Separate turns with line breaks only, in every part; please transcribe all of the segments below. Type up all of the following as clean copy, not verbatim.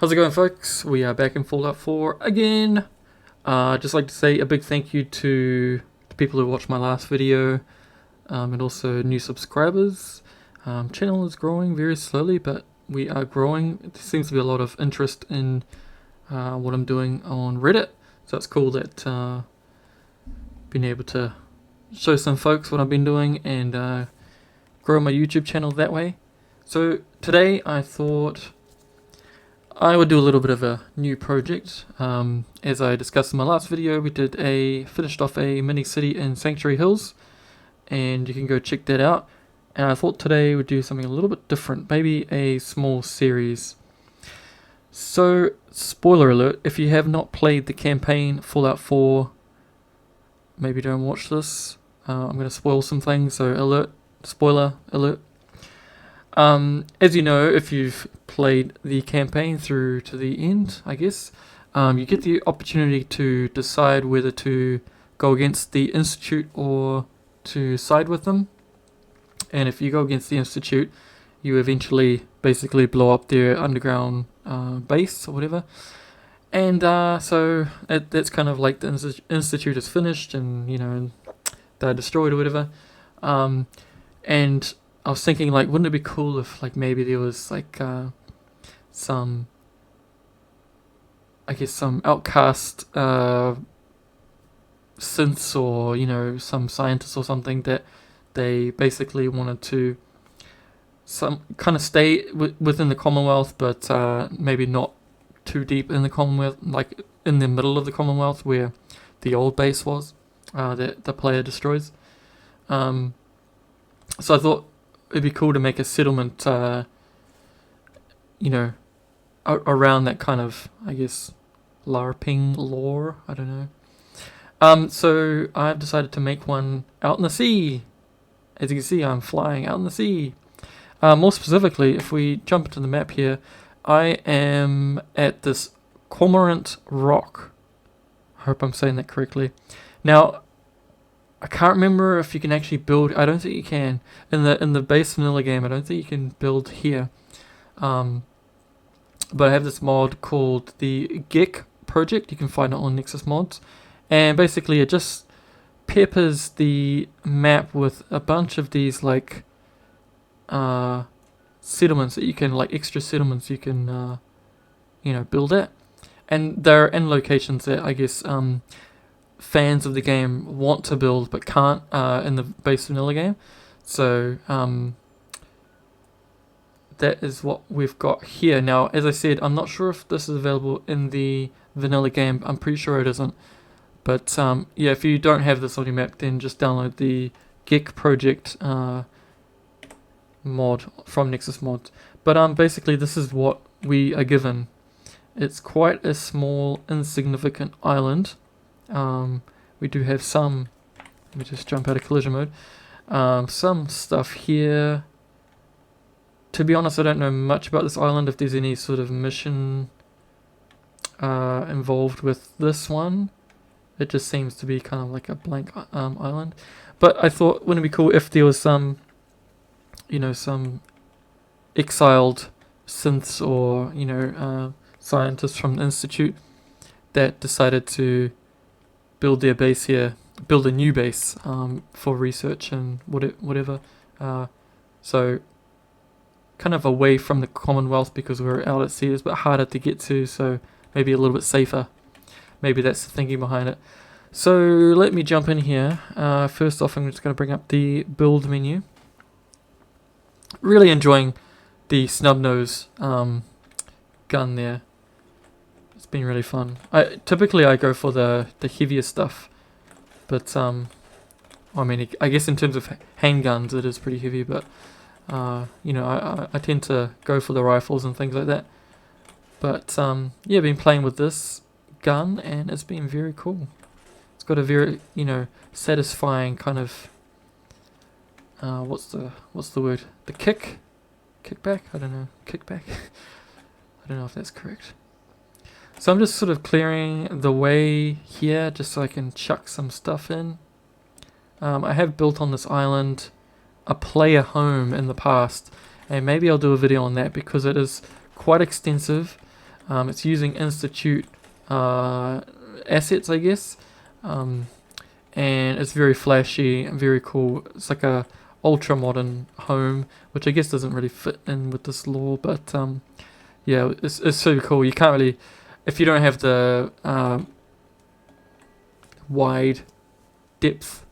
How's it going, folks? We are back in Fallout 4 again. Just like to say a big thank you to the people who watched my last video, and also new subscribers. Channel is growing very slowly, but we are growing. There seems to be a lot of interest in what I'm doing on Reddit, so it's cool that been able to show some folks what I've been doing and grow my YouTube channel that way. So today I thought I would do a little bit of a new project. As I discussed in my last video, we finished off a mini city in Sanctuary Hills, and you can go check that out. And I thought today we'd do something a little bit different, maybe a small series. So, spoiler alert, if you have not played the campaign Fallout 4, maybe don't watch this. I'm going to spoil some things, so spoiler alert. As you know, if you've played the campaign through to the end, I guess, you get the opportunity to decide whether to go against the Institute or to side with them. And if you go against the Institute, you eventually basically blow up their underground base or whatever. And so that's kind of like the Institute is finished and, you know, they're destroyed or whatever. And I was thinking, like, wouldn't it be cool if, like, maybe there was, like, some outcast synths or, you know, some scientists or something that they basically wanted to some kind of stay within the Commonwealth, but maybe not too deep in the Commonwealth, like in the middle of the Commonwealth where the old base was that the player destroys. So I thought it'd be cool to make a settlement, you know, around that kind of, I guess, LARPing lore. I don't know. So I've decided to make one out in the sea. As you can see, I'm flying out in the sea. More specifically, if we jump into the map here, I am at this Cormorant Rock. I hope I'm saying that correctly. Now, I can't remember if you can actually build. I don't think you can in the base vanilla game. I don't think you can build here. But I have this mod called the GEC project. You can find it on Nexus Mods, and basically it just peppers the map with a bunch of these like settlements that you can, like extra settlements you can you know, build at, and they're in locations that I guess fans of the game want to build but can't in the base vanilla game. So that is what we've got here. Now, as I said, I'm not sure if this is available in the vanilla game. I'm pretty sure it isn't. But yeah, if you don't have this on your map, then just download the GEC project mod from Nexus Mods. But basically this is what we are given. It's quite a small, insignificant island. We do have some, let me just jump out of collision mode, some stuff here. To be honest, I don't know much about this island, if there's any sort of mission involved with this one. It just seems to be kind of like a blank island. But I thought, wouldn't it be cool if there was some, you know, some exiled synths or, you know, scientists from the Institute that decided to build their base here, build a new base for research and whatever. So kind of away from the Commonwealth, because we're out at sea. It's a bit harder to get to, so maybe a little bit safer. Maybe that's the thinking behind it. So let me jump in here. First off, I'm just going to bring up the build menu. Really enjoying the snub nose gun there. It's been really fun. Typically I go for the heavier stuff, but I mean, I guess in terms of handguns it is pretty heavy, but you know, I tend to go for the rifles and things like that. But yeah, been playing with this gun and it's been very cool. It's got a very, you know, satisfying kind of what's the word? The kickback? I don't know. Kickback? I don't know if that's correct. So I'm just sort of clearing the way here just so I can chuck some stuff in. I have built on this island a player home in the past, and maybe I'll do a video on that because it is quite extensive. It's using Institute assets, I guess, and it's very flashy and very cool. It's like a ultra modern home, which I guess doesn't really fit in with this lore, but yeah, it's super cool. You can't really, if you don't have the wide depth,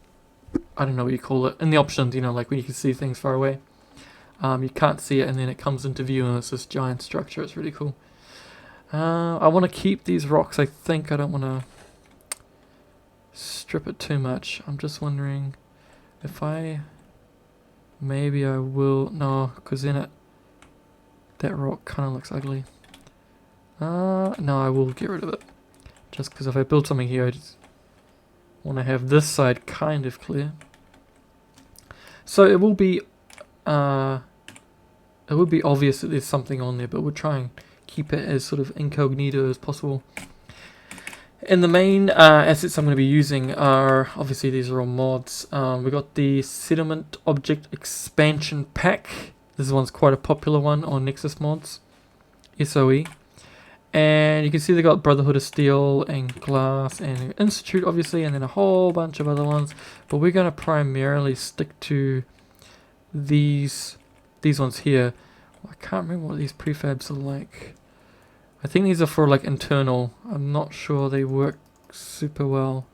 I don't know what you call it, in the options, like when you can see things far away. You can't see it, and then it comes into view, and it's this giant structure. It's really cool. I want to keep these rocks. I think I don't want to strip it too much. I'm just wondering if maybe I will. No, because then that rock kind of looks ugly. No, I will get rid of it. Just because if I build something here, I just want to have this side kind of clear. So it will be obvious that there's something on there, but we'll try and keep it as sort of incognito as possible. And the main assets I'm going to be using are, obviously these are all mods. We got the Settlement Object Expansion Pack. This one's quite a popular one on Nexus mods, SOE. And you can see they got Brotherhood of Steel and Glass and Institute, obviously, and then a whole bunch of other ones. But we're going to primarily stick to these ones here. I can't remember what these prefabs are like. I think these are for like internal. I'm not sure they work super well,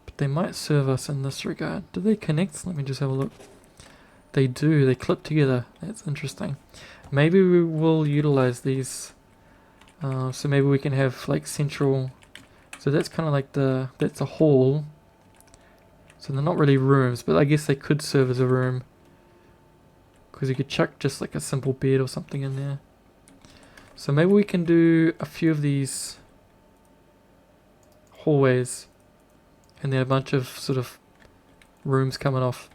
but they might serve us in this regard. Do they connect? Let me just have a look. They do. They clip together. That's interesting. Maybe we will utilize these. So maybe we can have like central. So that's kind of like that's a hall. So they're not really rooms, but I guess they could serve as a room. Because you could chuck just like a simple bed or something in there. So maybe we can do a few of these hallways. And then a bunch of sort of rooms coming off.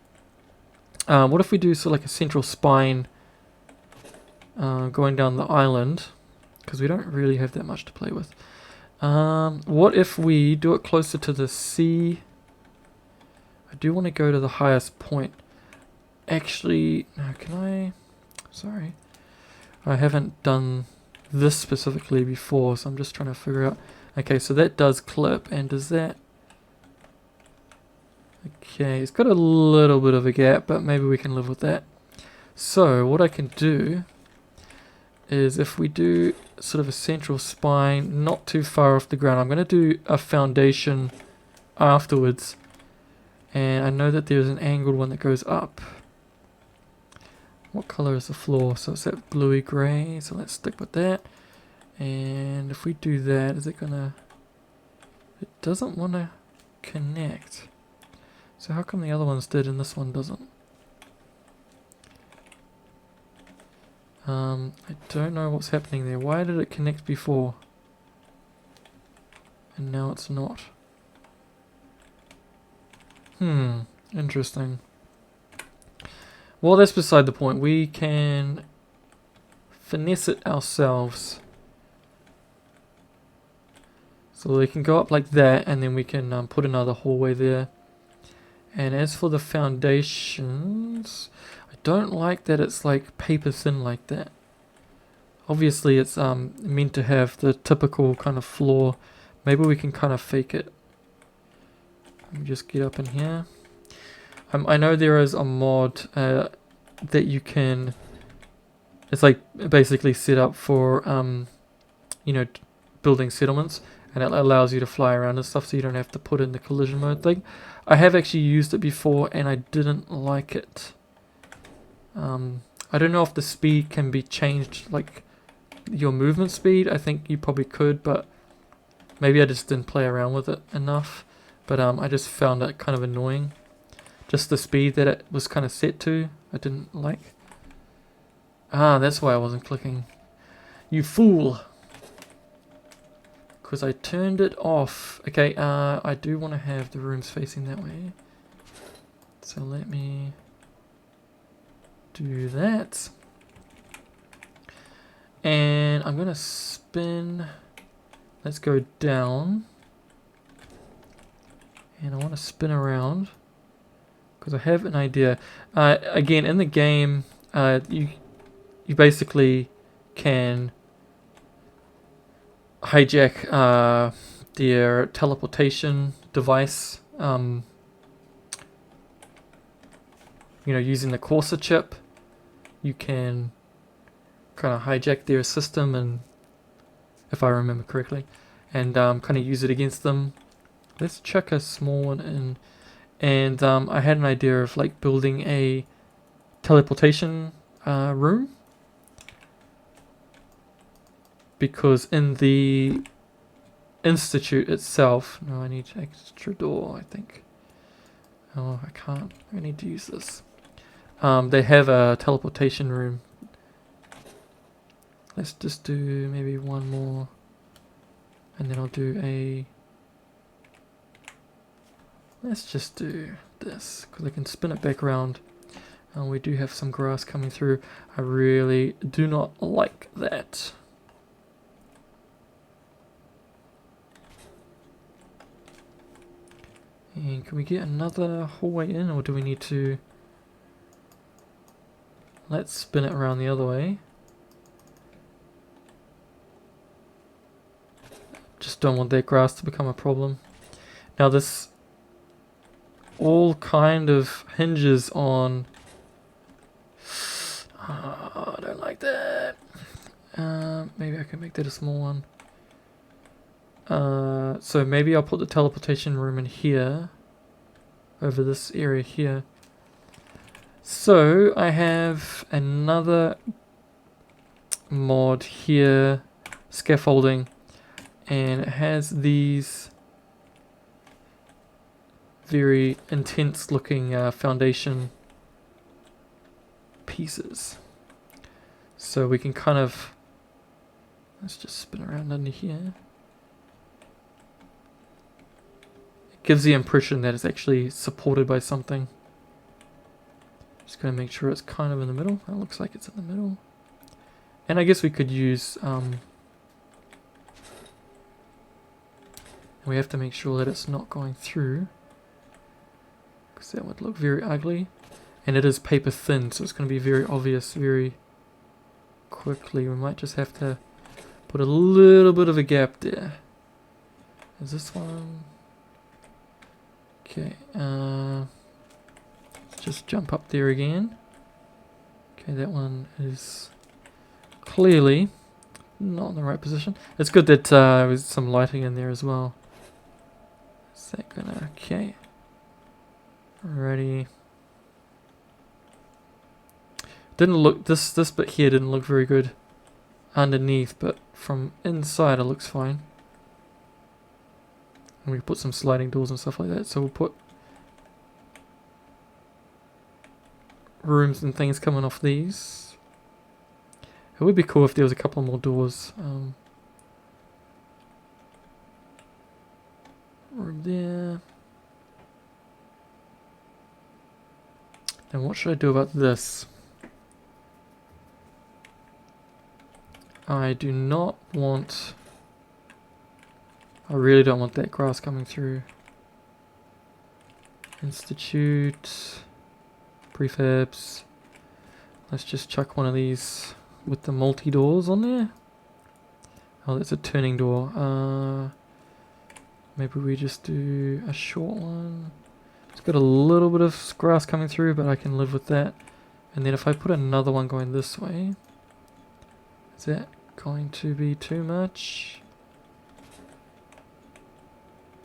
What if we do sort of like a central spine going down the island? Because we don't really have that much to play with. What if we do it closer to the sea? I do want to go to the highest point. Actually, no, can I? Sorry. I haven't done this specifically before, so I'm just trying to figure out. Okay, so that does clip, and does that... Okay, it's got a little bit of a gap, but maybe we can live with that. So, what I can do is if we do sort of a central spine, not too far off the ground, I'm going to do a foundation afterwards. And I know that there's an angled one that goes up. What color is the floor? So it's that bluey grey, so let's stick with that. And if we do that, is it gonna... It doesn't want to connect. So how come the other ones did and this one doesn't? I don't know what's happening there. Why did it connect before? And now it's not. Interesting. Well, that's beside the point. We can finesse it ourselves. So they can go up like that, and then we can put another hallway there. And as for the foundations, I don't like that it's like paper thin like that. Obviously it's meant to have the typical kind of floor. Maybe we can kind of fake it. Let me just get up in here. I know there is a mod that you can... It's like basically set up for, you know, building settlements. And it allows you to fly around and stuff, so you don't have to put in the collision mode thing. I have actually used it before, and I didn't like it. I don't know if the speed can be changed, like your movement speed. I think you probably could, but maybe I just didn't play around with it enough. But I just found it kind of annoying. Just the speed that it was kind of set to, I didn't like. Ah, that's why I wasn't clicking. You fool! Because I turned it off. Okay, I do want to have the rooms facing that way. So let me do that. And I'm going to spin. Let's go down. And I want to spin around. Because I have an idea. Again, in the game, you basically can hijack their teleportation device, you know, using the Corsa chip, you can kind of hijack their system, and if I remember correctly, and kind of use it against them. Let's chuck a small one in, and I had an idea of like building a teleportation room, because in the institute itself, no, I need extra door, I think. Oh, I can't. I need to use this. They have a teleportation room. Let's just do maybe one more, and then I'll do a. Let's just do this, because I can spin it back around. We do have some grass coming through. I really do not like that. And can we get another hallway in, or do we need to... Let's spin it around the other way. Just don't want that grass to become a problem. Now this all kind of hinges on... I don't like that. Maybe I can make that a small one. So maybe I'll put the teleportation room in here, over this area here. So I have another mod here, scaffolding, and it has these very intense looking foundation pieces. So we can kind of, let's just spin around under here. Gives the impression that it's actually supported by something. Just going to make sure it's kind of in the middle. That looks like it's in the middle. And I guess we could use... we have to make sure that it's not going through, because that would look very ugly. And it is paper thin, so it's going to be very obvious very quickly. We might just have to put a little bit of a gap there. Is this one... Okay, let's just jump up there again. Okay, that one is clearly not in the right position. It's good that there's some lighting in there as well. Is that gonna... Okay. Alrighty. Didn't look... This bit here didn't look very good underneath, but from inside it looks fine. And we put some sliding doors and stuff like that, so we'll put rooms and things coming off these. It would be cool if there was a couple more doors. Room there. Then what should I do about this? I do not want... I really don't want that grass coming through. Institute, prefabs. Let's just chuck one of these with the multi-doors on there. Oh, that's a turning door. Maybe we just do a short one. It's got a little bit of grass coming through, but I can live with that. And then if I put another one going this way, is that going to be too much?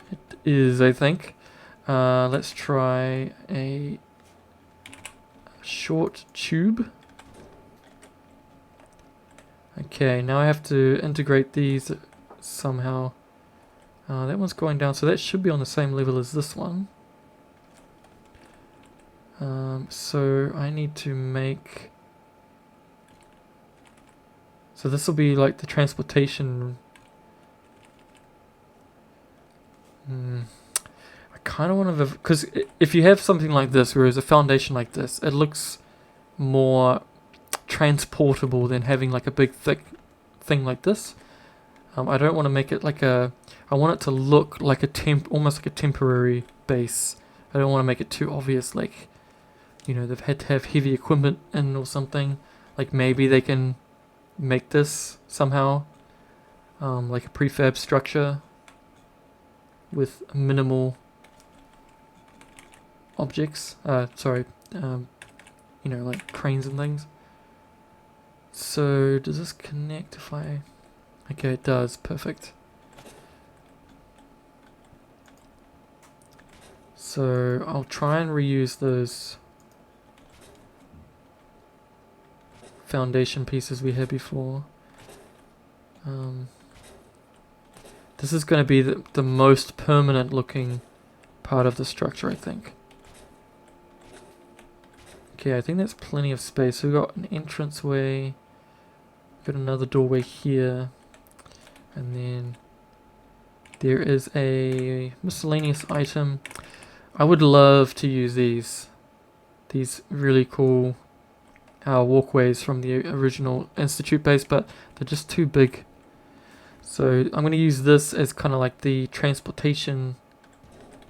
It is, I think. Let's try a short tube. Okay, now I have to integrate these somehow. That one's going down, so that should be on the same level as this one. So I need to make... So this will be like the transportation... I kind of want to... Because if you have something like this, whereas a foundation like this, it looks more transportable than having like a big thick thing like this. I don't want to make it like a... I want it to look like a almost like a temporary base. I don't want to make it too obvious, like, you know, they've had to have heavy equipment in or something. Like maybe they can make this somehow. like a prefab structure with minimal objects. You know, like cranes and things. So does this connect if I... Okay, it does. Perfect. So I'll try and reuse those foundation pieces we had before. This is going to be the most permanent looking part of the structure, I think. Okay, I think that's plenty of space. So we've got an entranceway, got another doorway here, and then there is a miscellaneous item. I would love to use these really cool walkways from the original Institute base, but they're just too big. So I'm going to use this as kind of like the transportation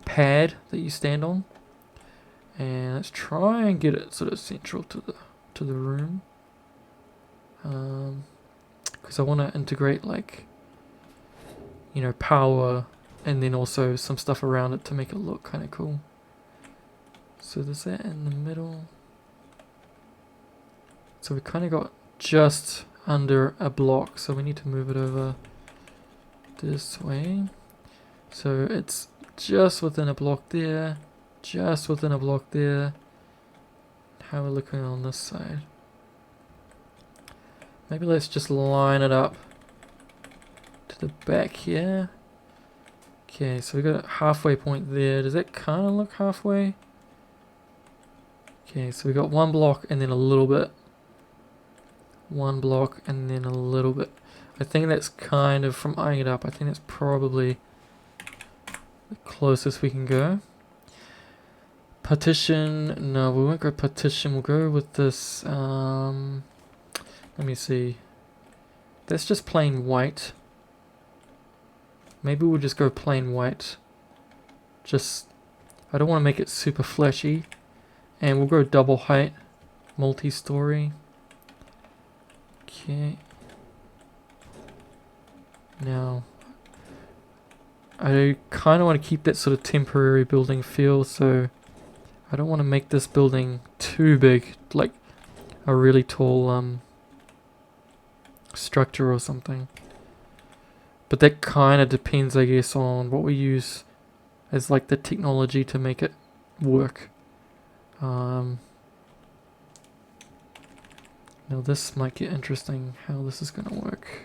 pad that you stand on. And let's try and get it sort of central to the room. Because I want to integrate, like, you know, power and then also some stuff around it to make it look kind of cool. So there's that in the middle. So we kind of got just under a block, so we need to move it over this way. So it's just within a block there, just within a block there. How are we looking on this side? Maybe let's just line it up to the back here. Okay, so we got a halfway point there. Does that kind of look halfway? Okay, so we got one block and then a little bit. One block and then a little bit. I think that's kind of, from eyeing it up, I think that's probably the closest we can go. Partition, no, we won't go partition, we'll go with this, let me see. That's just plain white. Maybe we'll just go plain white. Just, I don't want to make it super flashy. And we'll go double height, multi-story. Okay. Now, I kind of want to keep that sort of temporary building feel, so I don't want to make this building too big, like a really tall structure or something. But that kind of depends, I guess, on what we use as like the technology to make it work. Now this might get interesting, how this is going to work.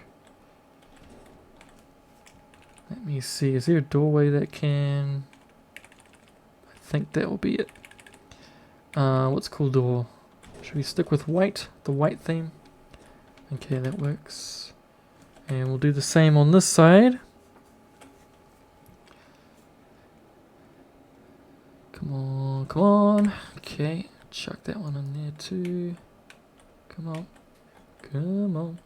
Let me see, is there a doorway that can... I think that will be it. What's a cool door? Should we stick with white, the white theme? Okay, that works. And we'll do the same on this side. Come on, come on. Okay, chuck that one in there too. Come on. Come on.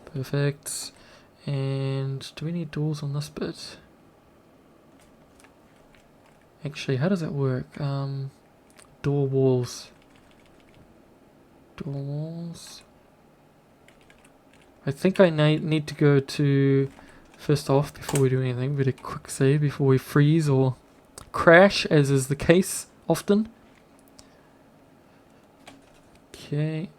Perfect. And do we need doors on this bit? Actually, how does that work? Door walls. Door walls. I think I need to go to, first off, before we do anything, we did a quick save before we freeze or crash, as is the case often. Okay.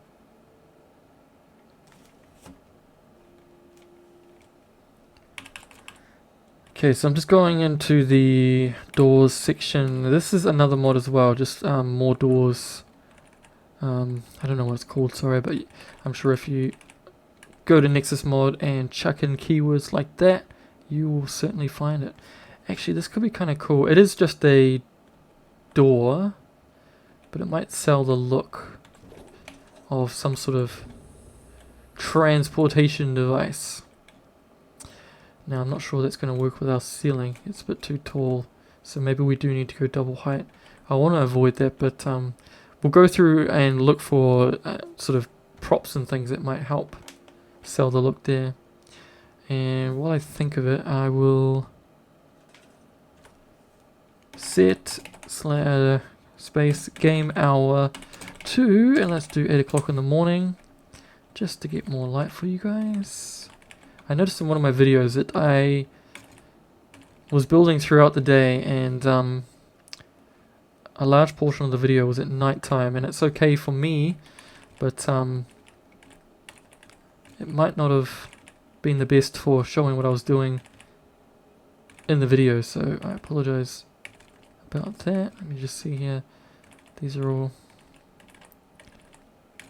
Okay, so I'm just going into the doors section. This is another mod as well, just more doors. I don't know what it's called, sorry, but I'm sure if you go to Nexus mod and chuck in keywords like that, you will certainly find it. Actually, this could be kind of cool. It is just a door, but it might sell the look of some sort of transportation device. Now, I'm not sure that's going to work with our ceiling. It's a bit too tall, so maybe we do need to go double height. I want to avoid that, but we'll go through and look for sort of props and things that might help sell the look there. And while I think of it, I will set space game hour 2, and let's do 8 o'clock in the morning, just to get more light for you guys. I noticed in one of my videos that I was building throughout the day, and a large portion of the video was at night time, and it's okay for me, but it might not have been the best for showing what I was doing in the video, so I apologize about that. Let me just see here. These are all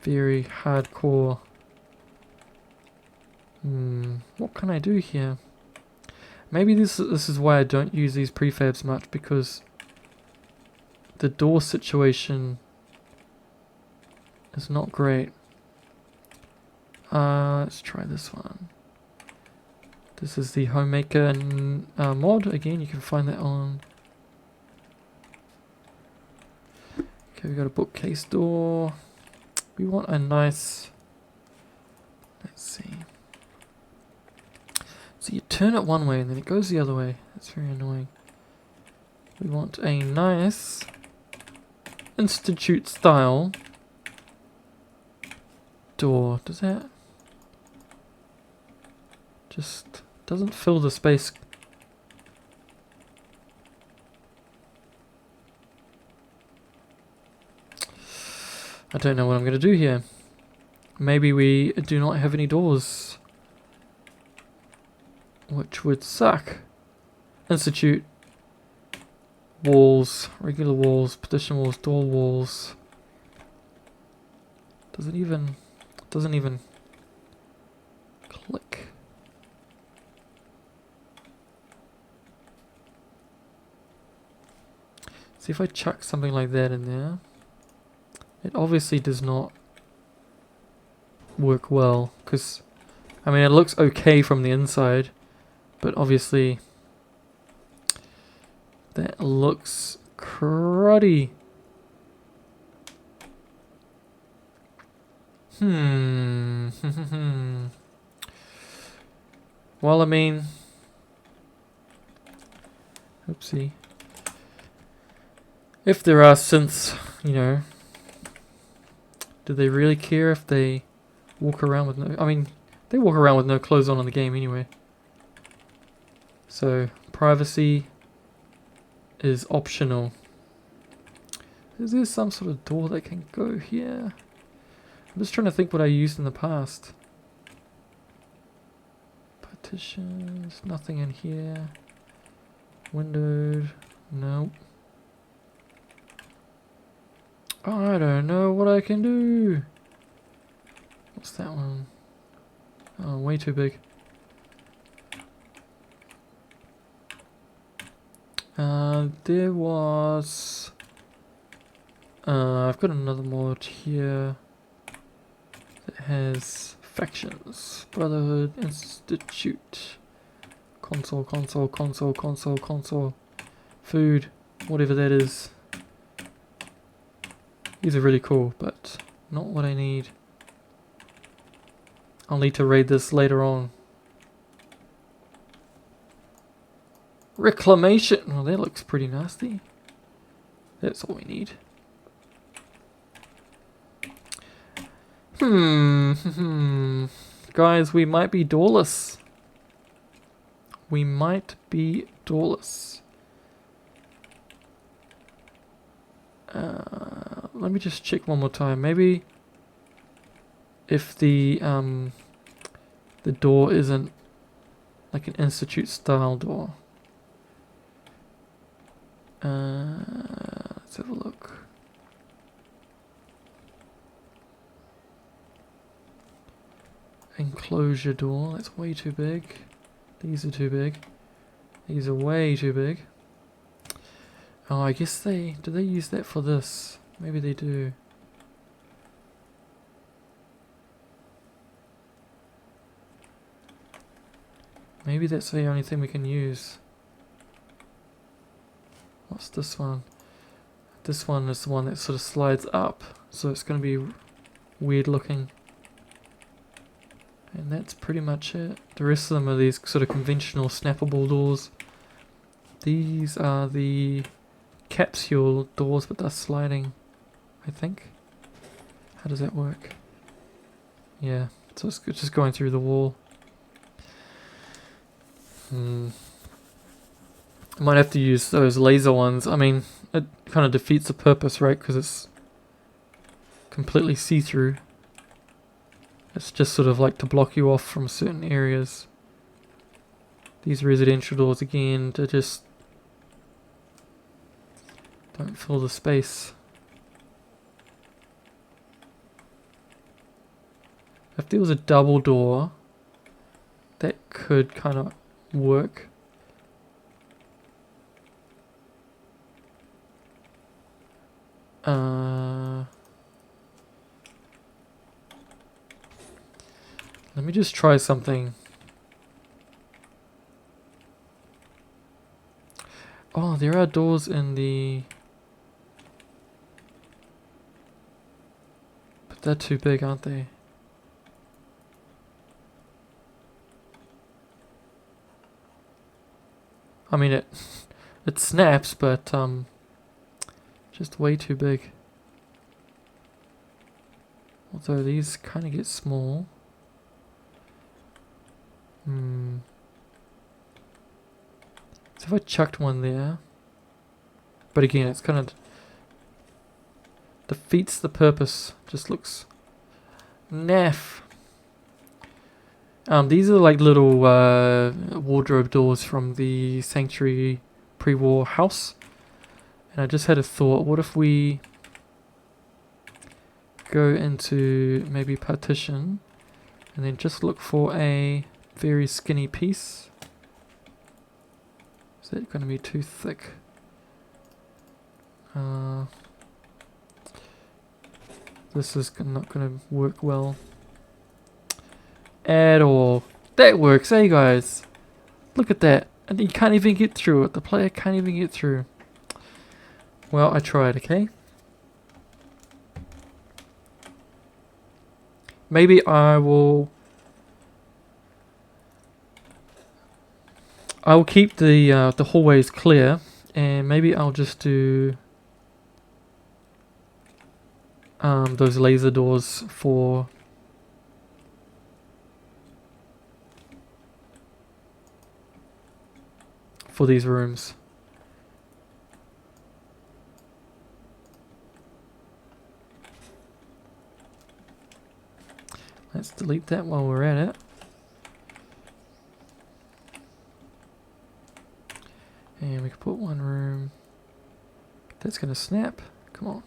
very hardcore. What can I do here? Maybe this is why I don't use these prefabs much, because the door situation is not great. Let's try this one. This is the Homemaker mod. Again, you can find that on... Okay, we got a bookcase door. We want a nice... Let's see. So you turn it one way and then it goes the other way. That's very annoying. We want a nice Institute style door. Does that just doesn't fill the space? I don't know what I'm going to do here. Maybe we do not have any doors, which would suck. Institute walls, regular walls, partition walls, door walls. Doesn't even click. See if I chuck something like that in there. It obviously does not work well, because I mean it looks okay from the inside, but obviously that looks cruddy. Well, I mean, oopsie. If there are synths, you know, do they really care if they walk around with no... I mean, they walk around with no clothes on in the game anyway. So, privacy is optional. Is there some sort of door that can go here? I'm just trying to think what I used in the past. Partitions, nothing in here. Windowed, nope. I don't know what I can do. What's that one? Oh, way too big. There was... I've got another mod here that has factions. Brotherhood, Institute, console, food, whatever that is. These are really cool, but not what I need. I'll need to raid this later on. Reclamation! Well, that looks pretty nasty. That's all we need. Guys, we might be doorless. We might be doorless. Let me just check one more time. Maybe if the door isn't like an Institute style door. Let's have a look. Enclosure door, that's way too big. These are too big. These are way too big. Oh, I guess do they use that for this? Maybe they do. Maybe that's the only thing we can use. What's this one? This one is the one that sort of slides up, so it's going to be weird looking. And that's pretty much it. The rest of them are these sort of conventional snappable doors. These are the capsule doors, but they're sliding, I think. How does that work? Yeah, so it's just going through the wall. I might have to use those laser ones. I mean, it kind of defeats the purpose, right? Because it's completely see-through. It's just sort of like to block you off from certain areas. These residential doors again to just don't fill the space. If there was a double door, that could kind of work. Let me just try something. Oh, there are doors in the... But they're too big, aren't they? I mean, it snaps, but just way too big. Although these kind of get small. So if I chucked one there, but again, it's kind of defeats the purpose. Just looks naff. These are like little wardrobe doors from the Sanctuary pre-war house. And I just had a thought, what if we go into maybe partition and then just look for a very skinny piece. Is that going to be too thick? This is not going to work well at all. That works, hey guys. Look at that. And you can't even get through it. The player can't even get through. Well, I tried, okay? Maybe I will keep the hallways clear, and maybe I'll just do those laser doors for these rooms. Let's delete that while we're at it. And we can put one room. That's going to snap. Come on.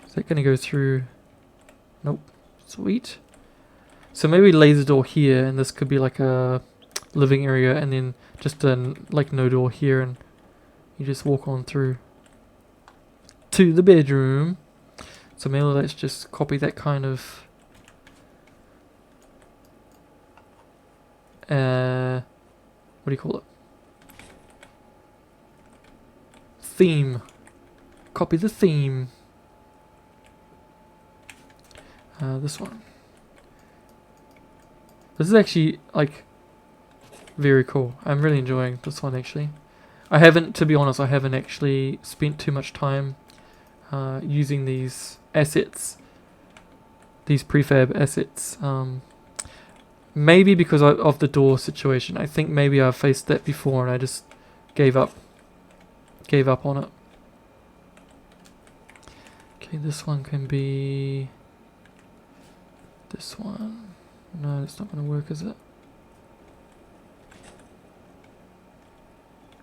Is that going to go through? Nope. Sweet. So maybe laser door here, and this could be like a living area, and then just a like no door here, and you just walk on through to the bedroom. So maybe let's just copy that kind of what do you call it? Theme. Copy the theme. This one. This is actually like very cool. I'm really enjoying this one actually. To be honest, I haven't actually spent too much time using these assets, these prefab assets. Maybe because of the door situation. I think maybe I've faced that before and I just gave up on it. Okay, this one can be this one. No, that's not going to work, is it?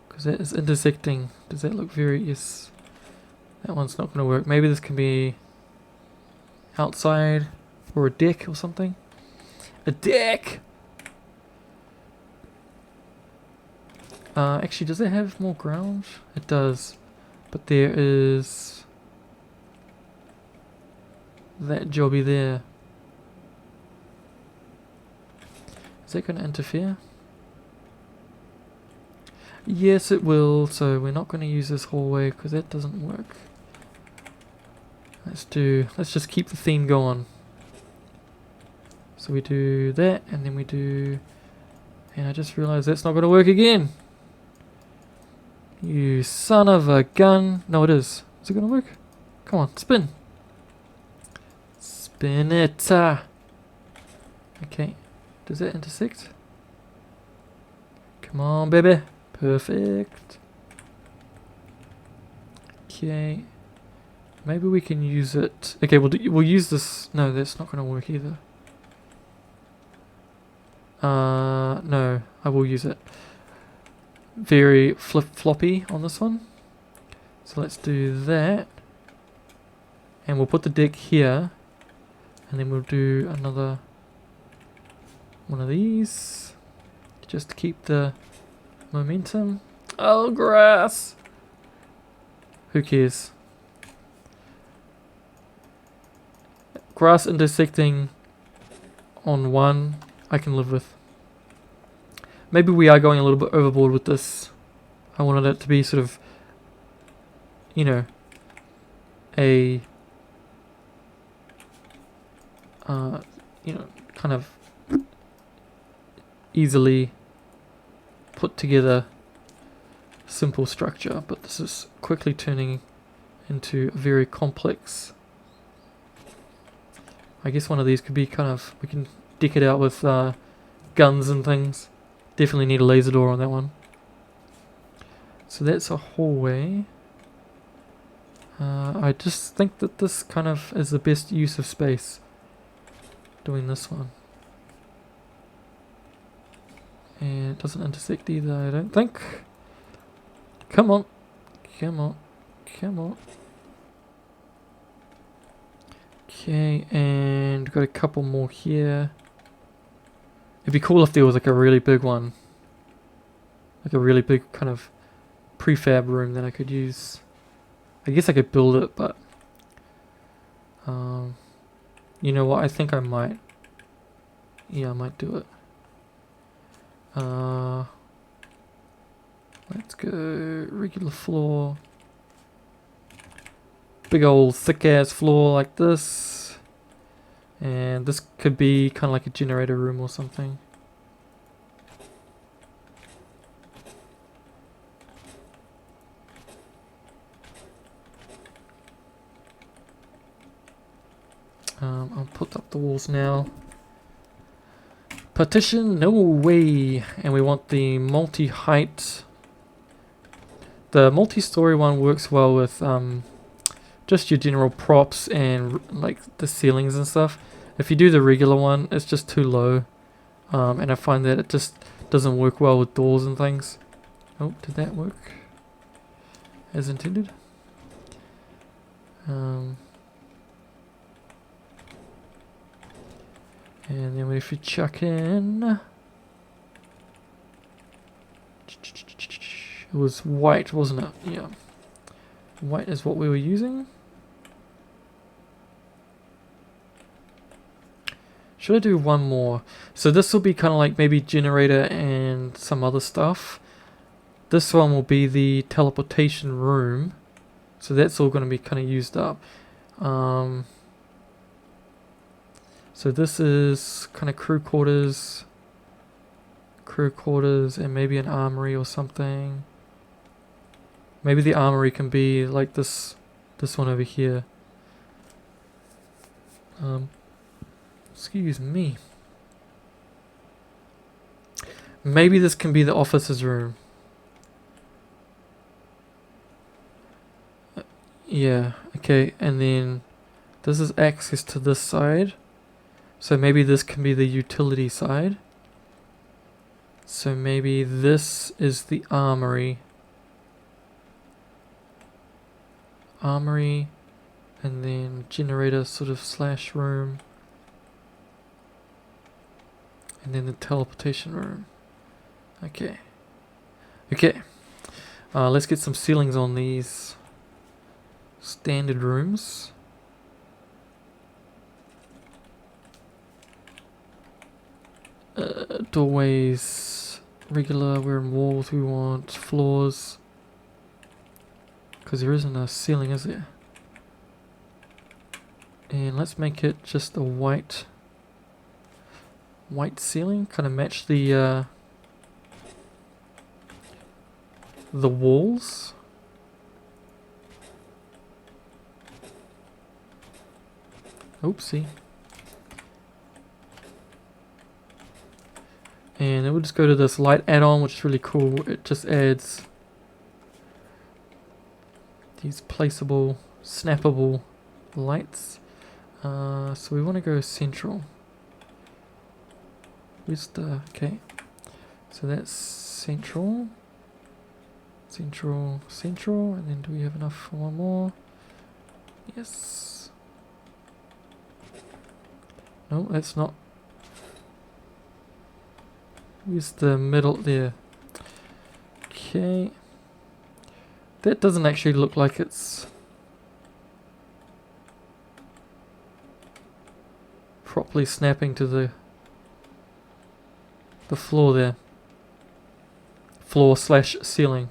Because that is intersecting. Does that look very... Yes. That one's not going to work. Maybe this can be outside or a deck or something. A deck! Actually, does it have more ground? It does. But there is that jobby there. Is that going to interfere? Yes, it will. So we're not going to use this hallway because that doesn't work. Let's just keep the theme going. So we do that, and then we do... And I just realized that's not going to work again. You son of a gun. No, it is. Is it going to work? Come on, spin. Spin it. Okay. Does that intersect? Come on, baby. Perfect. Okay. Maybe we can use it. Okay, we'll use this. No, that's not going to work either. No, I will use it. Very floppy on this one. So let's do that. And we'll put the deck here. And then we'll do another one of these. Just to keep the momentum. Oh, grass! Who cares? Grass intersecting on one, I can live with. Maybe we are going a little bit overboard with this. I wanted it to be sort of, you know, a, you know, kind of easily put together simple structure, but this is quickly turning into a very complex. I guess one of these could be kind of, we can deck it out with guns and things. Definitely need a laser door on that one. So that's a hallway. I just think that this kind of is the best use of space. Doing this one. And it doesn't intersect either, I don't think. Come on. Come on. Come on. Okay, and got a couple more here. It'd be cool if there was like a really big one. Like a really big kind of prefab room that I could use. I guess I could build it, but you know what, I think I might. Yeah, I might do it. Let's go regular floor. Big old thick ass floor like this. And this could be kind of like a generator room or something. I'll put up the walls now. Partition, no way. And we want the multi-height. The multi-story one works well with just your general props and like the ceilings and stuff. If you do the regular one, it's just too low. And I find that it just doesn't work well with doors and things. Oh, did that work as intended? And then if you chuck in, it was white, wasn't it? Yeah, white is what we were using. Should I do one more? So this will be kind of like maybe generator and some other stuff. This one will be the teleportation room. So that's all going to be kind of used up. So this is kind of crew quarters, and maybe an armory or something. Maybe the armory can be like this one over here. Excuse me. Maybe this can be the officer's room. Yeah, okay, and then this is access to this side. So maybe this can be the utility side. So maybe this is the armory. Armory, and then generator sort of slash room. And then the teleportation room. Okay. Okay. Let's get some ceilings on these standard rooms. Doorways, regular, we're in walls, we want floors. Because there isn't a ceiling, is there? And let's make it just a white ceiling, kind of match the walls. Oopsie. And then we'll just go to this light add-on, which is really cool. It just adds these placeable, snappable lights. So we want to go central. Where's the... okay. So that's central. Central, central. And then do we have enough for one more? Yes. No, that's not. Where's the middle there? Okay. That doesn't actually look like it's properly snapping to the floor there. Floor slash ceiling.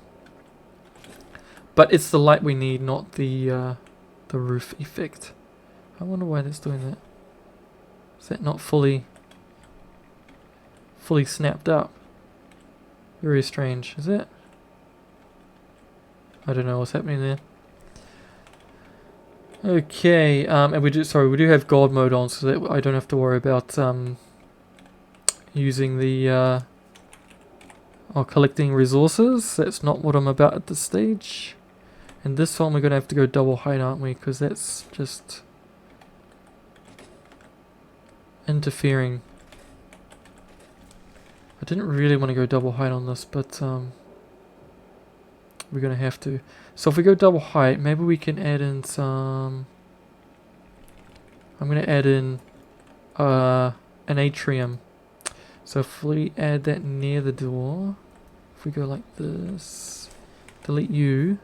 But it's the light we need, not the roof effect. I wonder why that's doing that. Is that not fully snapped up? Very strange, is it? I don't know what's happening there. Okay, and we do have God mode on, so that I don't have to worry about using the or collecting resources. That's not what I'm about at this stage. And this one we're gonna have to go double height, aren't we? Because that's just interfering. I didn't really want to go double height on this, but we're gonna have to. So if we go double height, maybe we can add in some. I'm gonna add in an atrium. So if we add that near the door, if we go like this, delete you.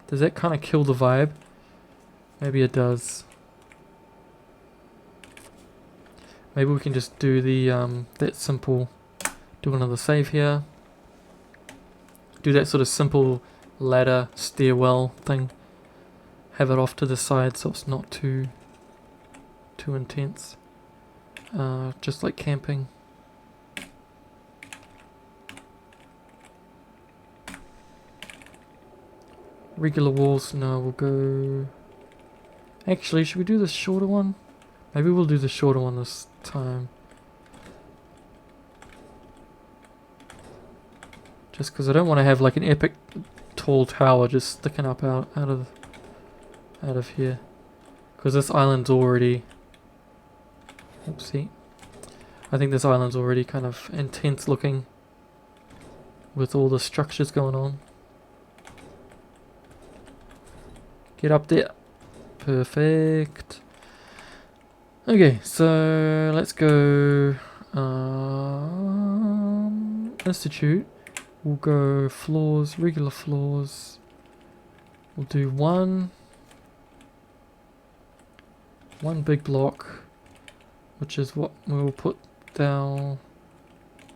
Does that kind of kill the vibe? Maybe it does. Maybe we can just do the that simple. Do another save here. Do that sort of simple ladder stairwell thing. Have it off to the side so it's not too intense. Just like camping. Regular walls, no, we'll go... Actually, should we do the shorter one? Maybe we'll do the shorter one this time. Just because I don't want to have like an epic tall tower just sticking up out of here. Because this island's already... Oopsie. I think this island's already kind of intense looking. With all the structures going on. Get up there. Perfect. Okay, so let's go Institute. We'll go floors, regular floors. We'll do one big block, which is what we'll put down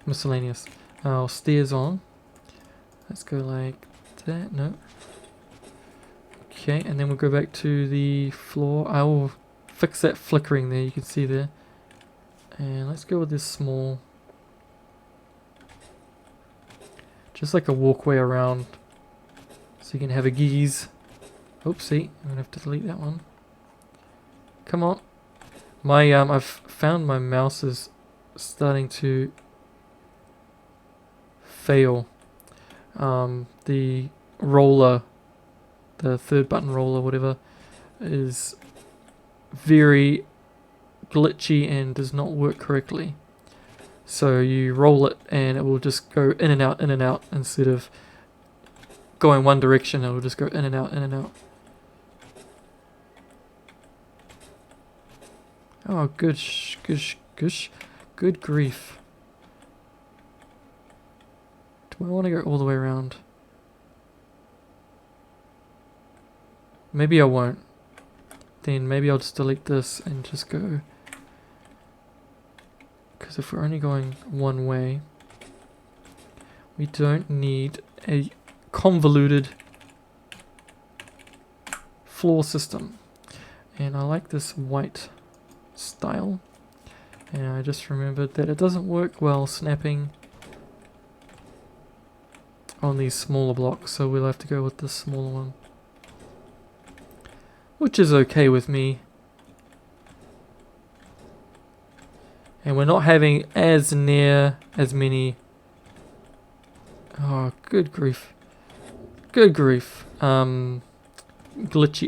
miscellaneous. Our stairs on. Let's go like that. No. Okay, and then we'll go back to the floor. I will fix that flickering there, you can see there. And let's go with this small. Just like a walkway around. So you can have a geese. Oopsie, I'm gonna have to delete that one. Come on. My I've found my mouse is starting to fail. The roller, the third button roller, whatever, is very glitchy and does not work correctly. So you roll it and it will just go in and out instead of going one direction. It will just go in and out, in and out. Oh, good grief. Do I want to go all the way around? Maybe I won't. Then maybe I'll just delete this and just go. Because if we're only going one way, we don't need a convoluted floor system. And I like this white style. And I just remembered that it doesn't work well snapping on these smaller blocks, so we'll have to go with this smaller one. Which is okay with me. And we're not having as near as many... Oh, good grief. Good grief. Glitchy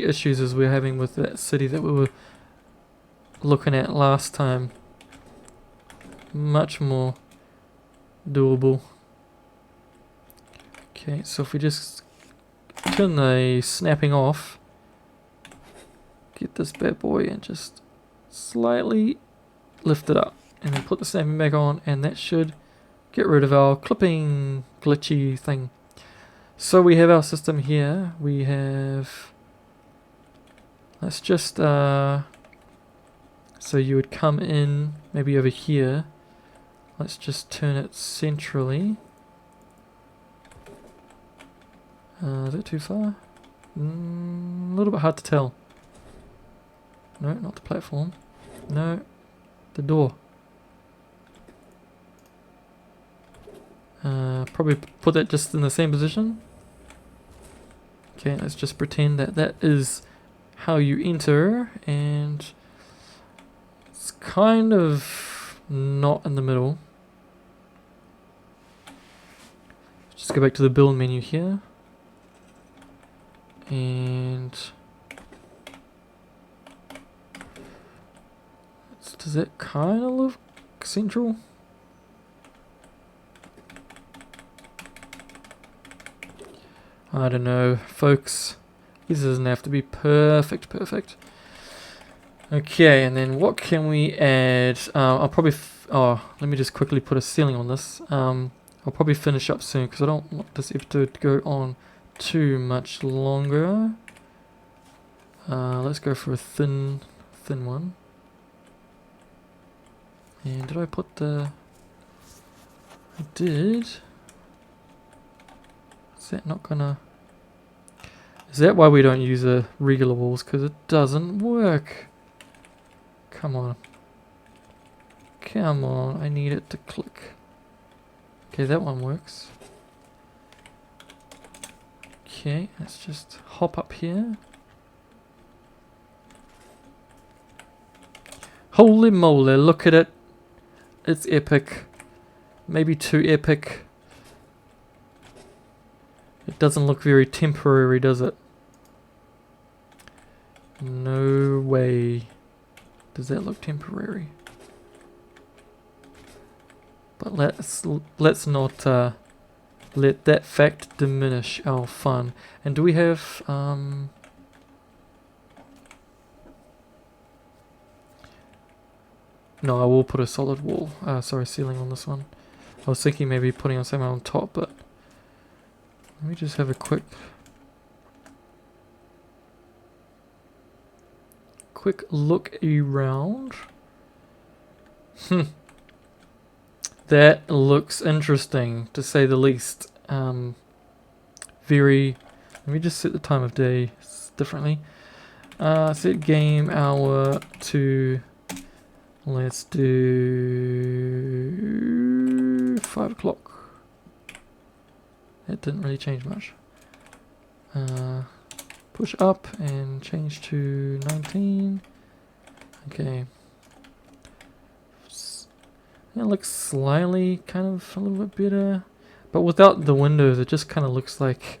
issues as we're having with that city that we were looking at last time. Much more doable. Okay, so if we just turn the snapping off, get this bad boy and just slightly lift it up, and then put the snapping back on, and that should get rid of our clipping glitchy thing. So we have our system here. We have, let's just so you would come in maybe over here. Let's just turn it centrally. Is it too far? A little bit hard to tell. No, not the platform. No, the door. Probably put that just in the same position. Okay, let's just pretend that that is how you enter, and it's kind of not in the middle. Just go back to the build menu here, and does that kind of look central? I don't know, folks. This doesn't have to be perfect. Okay, and then what can we add? I'll probably... let me just quickly put a ceiling on this. I'll probably finish up soon because I don't want this episode to go on too much longer. Let's go for a thin one. And did I put the... I did... Is that not gonna... Is that why we don't use the regular walls? Because it doesn't work. Come on. Come on, I need it to click. Okay, that one works. Okay, let's just hop up here. Holy moly, look at it. It's epic. Maybe too epic. It doesn't look very temporary, does it? No way. Does that look temporary? But let's not let that fact diminish our fun. And do we have no, I will put a solid wall. Sorry, ceiling on this one. I was thinking maybe putting on something on top, but let me just have a quick look around. That looks interesting, to say the least. Very... Let me just set the time of day differently. Set game hour to... Let's do... 5 o'clock. It didn't really change much. Push up and change to 19. Okay. It looks slightly kind of a little bit better. But without the windows, it just kind of looks like,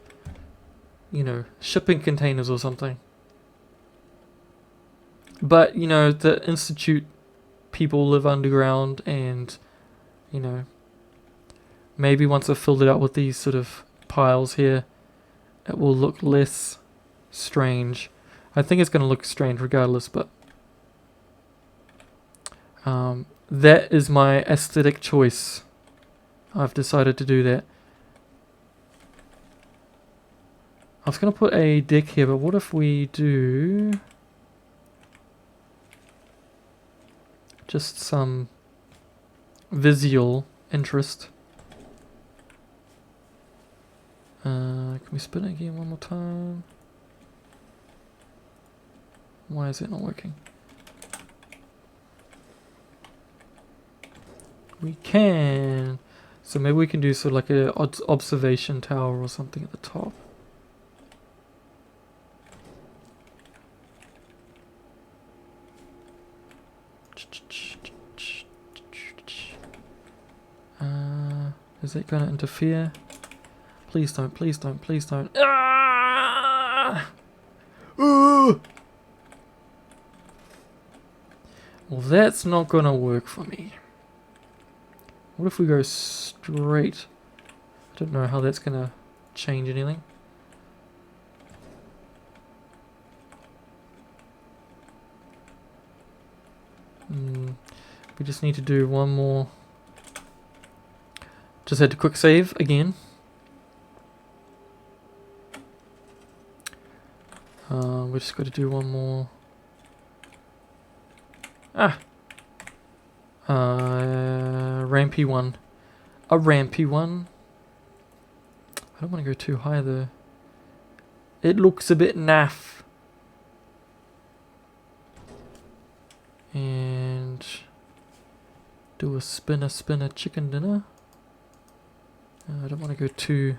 you know, shipping containers or something. But, you know, the Institute people live underground, and, you know, maybe once I've filled it out with these sort of piles here, it will look less strange. I think it's going to look strange regardless, but that is my aesthetic choice. I've decided to do that. I was going to put a deck here, but what if we do just some visual interest? Can we spin it again one more time? Why is it not working? We can. So maybe we can do sort of like a observation tower or something at the top. Is that going to interfere? Please don't, please don't, please don't. Ah! Well, that's not going to work for me. What if we go straight? I don't know how that's going to change anything. We just need to do one more. Just had to quick save again. We just got to do one more. Rampy one. A rampy one. I don't want to go too high though. It looks a bit naff. And do a spinner chicken dinner. I don't want to go too.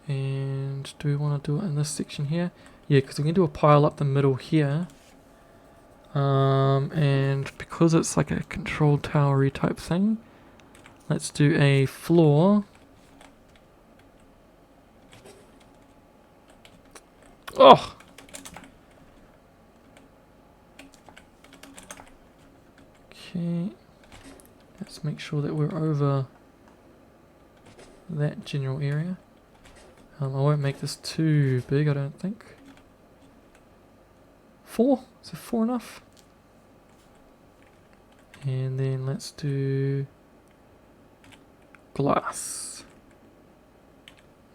And do we want to do it in this section here? Yeah, because we can do a pile up the middle here. And because it's like a control towery type thing, let's do a floor. Oh! Okay. Let's make sure that we're over that general area. I won't make this too big, I don't think. 4? Is it 4 enough? And then let's do glass.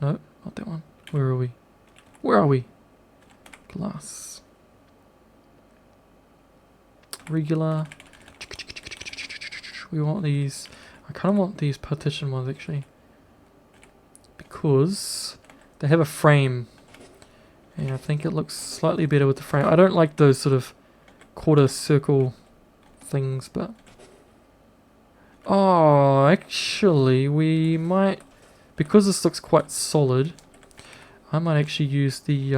No, not that one. Where are we? Where are we? Glass. Regular. We want these. I kind of want these partition ones actually. Because they have a frame. And I think it looks slightly better with the frame. I don't like those sort of quarter circle things, but... Oh, actually, we might... Because this looks quite solid, I might actually use the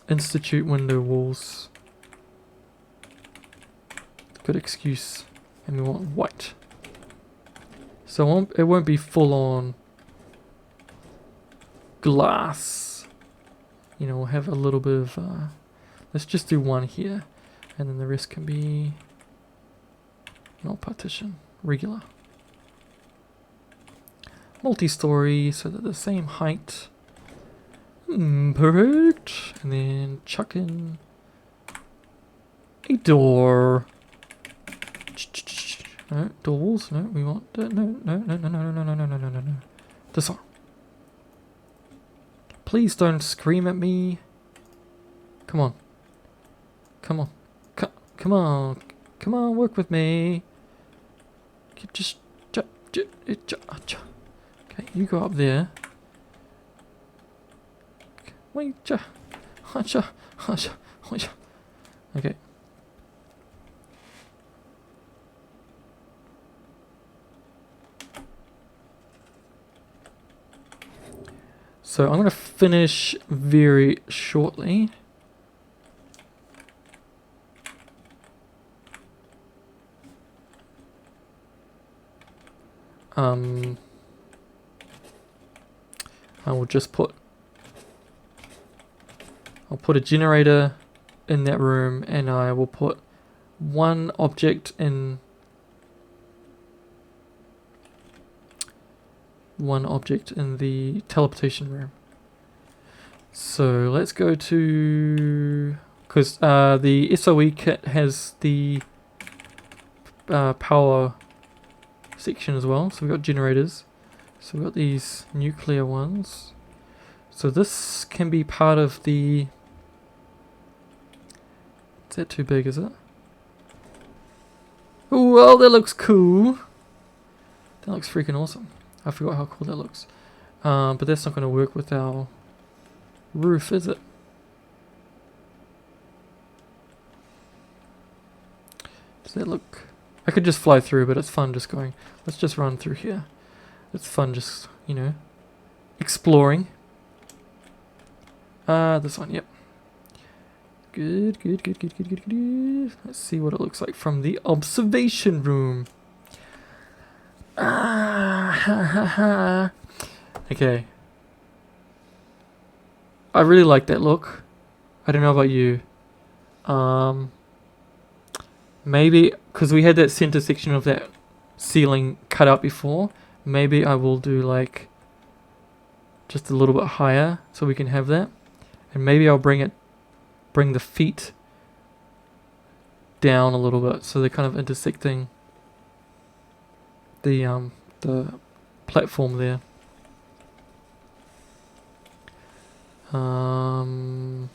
Institute window walls. Good excuse. And we want white. So it won't be full on glass. You know, we'll have a little bit of... let's just do one here. And then the rest can be... Not partition. Regular. Multi-story, so they're the same height. Perfect. And then chuck in a door. No, doors. No, we want no, no, no, no, no, no, no, no, no, no, no, no. This one. Please don't scream at me. Come on. Come on. Come on. Come on, work with me. Just okay, you go up there. Wait, okay. So I'm going to finish very shortly. I will just I'll put a generator in that room, and I will put one object in the teleportation room. So let's go to, because the SOE kit has the power section as well. So we've got generators. So we've got these nuclear ones. So this can be part of the... Is that too big, is it? Oh, well, that looks cool. That looks freaking awesome. I forgot how cool that looks. But that's not going to work with our roof, is it? Does that look... I could just fly through, but it's fun just going... Let's just run through here. It's fun just, you know, exploring. This one, yep. Good, good, good, good, good, good, good. Let's see what it looks like from the observation room. Ah, ha, ha, ha. Okay. I really like that look. I don't know about you. Maybe, because we had that center section of that ceiling cut out before, maybe I will do like just a little bit higher so we can have that. And maybe I'll bring the feet down a little bit so they're kind of intersecting the platform there. And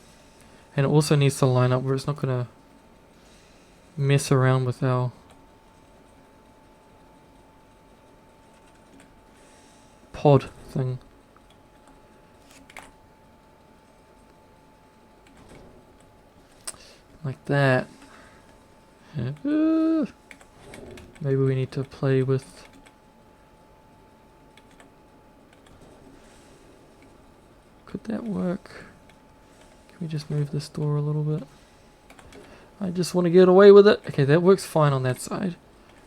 it also needs to line up where it's not gonna mess around with our pod thing. Like that. Yeah. Maybe we need to play with could that work? Can we just move this door a little bit? I just want to get away with it. Okay, that works fine on that side.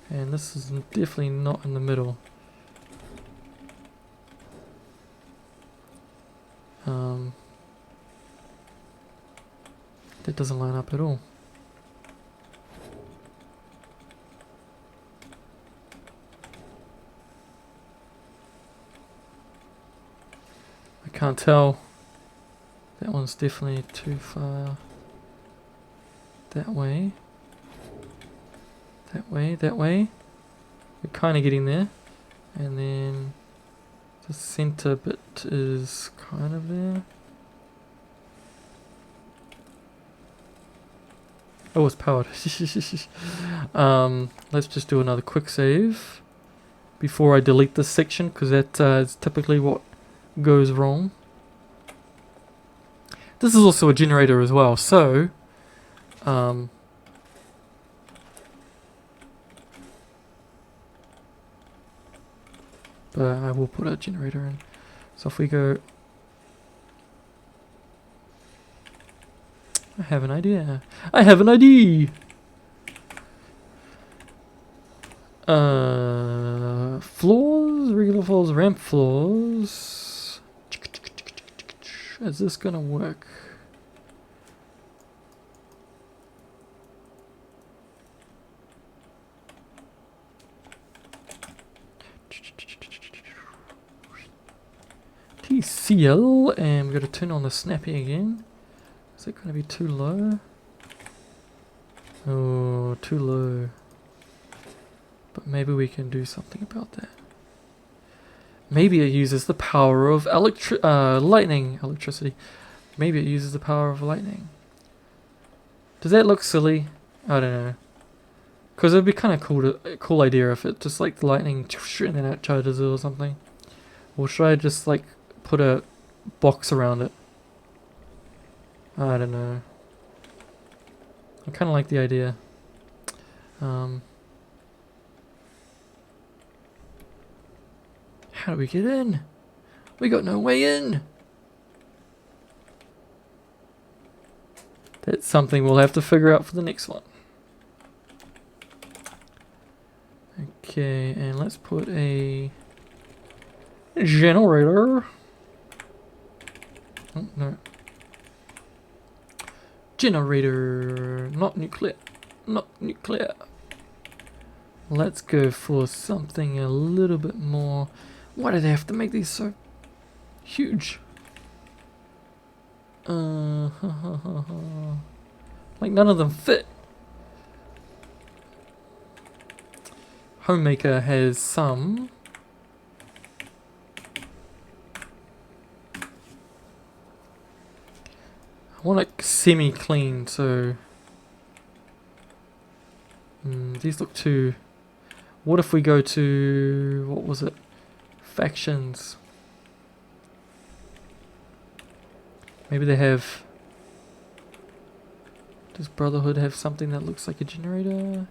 And this is definitely not in the middle. That doesn't line up at all. I can't tell. That one's definitely too far. That way. That way, that way. We're kind of getting there. And then the center bit is kind of there. Oh, it's powered. Let's just do another quick save before I delete this section, because that is typically what goes wrong. This is also a generator as well, so but I will put a generator in. So if we go, I have an idea. I have an idea. Floors, regular floors, ramp floors. Is this gonna work? TCL, and we've got to turn on the snappy again. Is it going to be too low? Oh, too low. But maybe we can do something about that. Maybe it uses the power of electricity. Maybe it uses the power of lightning. Does that look silly? I don't know. Because it'd be kind of cool idea if it just like the lightning and then it charges it or something. Or should I just like put a box around it? I don't know. I kind of like the idea. How do we get in? We got no way in. That's something we'll have to figure out for the next one. Okay, and let's put a generator. Oh, no. Generator, not nuclear, not nuclear. Let's go for something a little bit more. Why do they have to make these so huge? Like none of them fit. Homemaker has some. I want it semi-clean, so these look too. What if we go to, what was it? Factions. Maybe they have. Does Brotherhood have something that looks like a generator?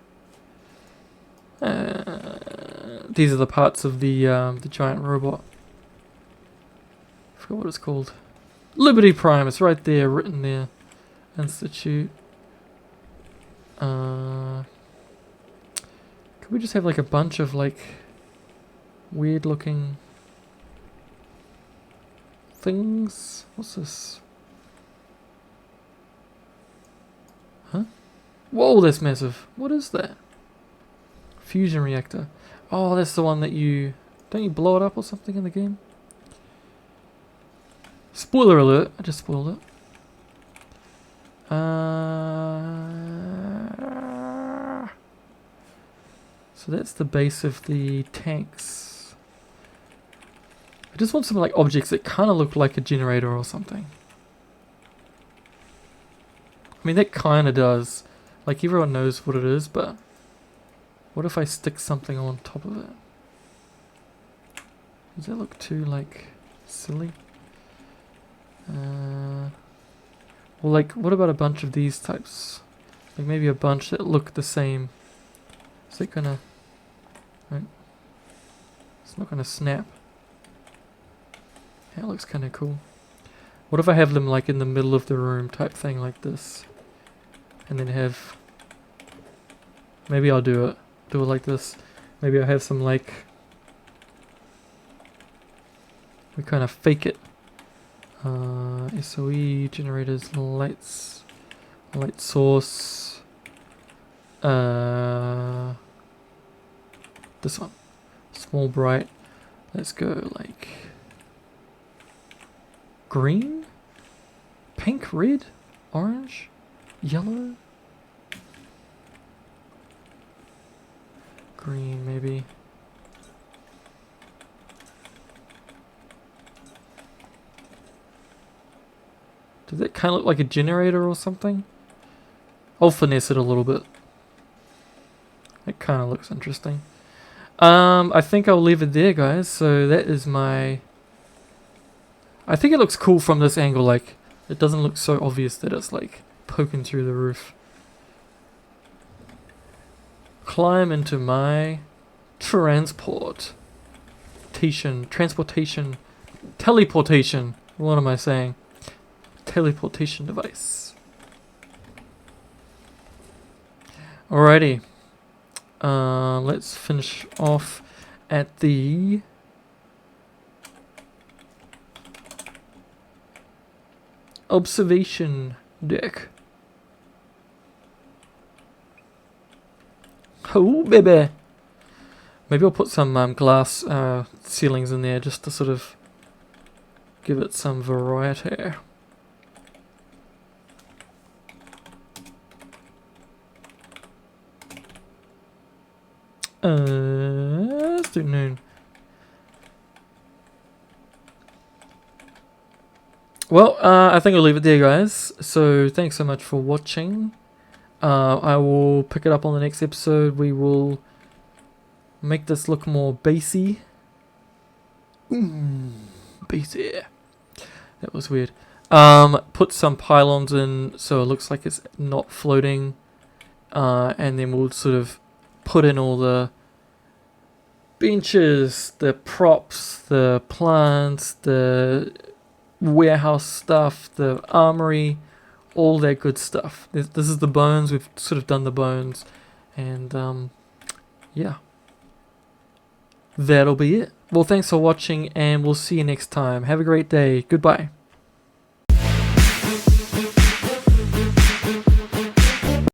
These are the parts of the giant robot. I forgot what it's called. Liberty Prime, it's right there, written there. Institute. Could we just have like a bunch of like weird looking things? What's this? Huh? Whoa, that's massive. What is that? Fusion reactor. Oh, that's the one that you... Don't you blow it up or something in the game? Spoiler alert. I just spoiled it. So that's the base of the tanks. I just want some like objects that kind of look like a generator or something. I mean, that kind of does. Like, everyone knows what it is, but what if I stick something on top of it? Does that look too, like, silly? Well, like, what about a bunch of these types? Like, maybe a bunch that look the same. Is it gonna... Right. It's not gonna snap. That looks kind of cool. What if I have them, like, in the middle of the room type thing like this? And then have... Maybe I'll do it. Do it like this. Maybe I'll have some, like... We kind of fake it. SOE, generators, lights, light source. This one. Small, bright. Let's go, like... Green? Pink, red, orange, yellow? Green, maybe. Does that kind of look like a generator or something? I'll finesse it a little bit. It kind of looks interesting. I think I'll leave it there, guys. So that is my... I think it looks cool from this angle. Like, it doesn't look so obvious that it's like poking through the roof. Climb into my transportation, teleportation. What am I saying? Teleportation device. Alrighty. Let's finish off at the observation deck. Oh, baby. Maybe I'll put some glass ceilings in there just to sort of give it some variety. Let's do noon. Well, I think I'll leave it there, guys. So thanks so much for watching. I will pick it up on the next episode. We will make this look more bassy. Bassy. That was weird. Put some pylons in so it looks like it's not floating. And then we'll sort of put in all the benches, the props, the plants, the warehouse stuff, the armory, all that good stuff. This is the bones. We've sort of done the bones. And yeah. That'll be it. Well, thanks for watching, and we'll see you next time. Have a great day. Goodbye.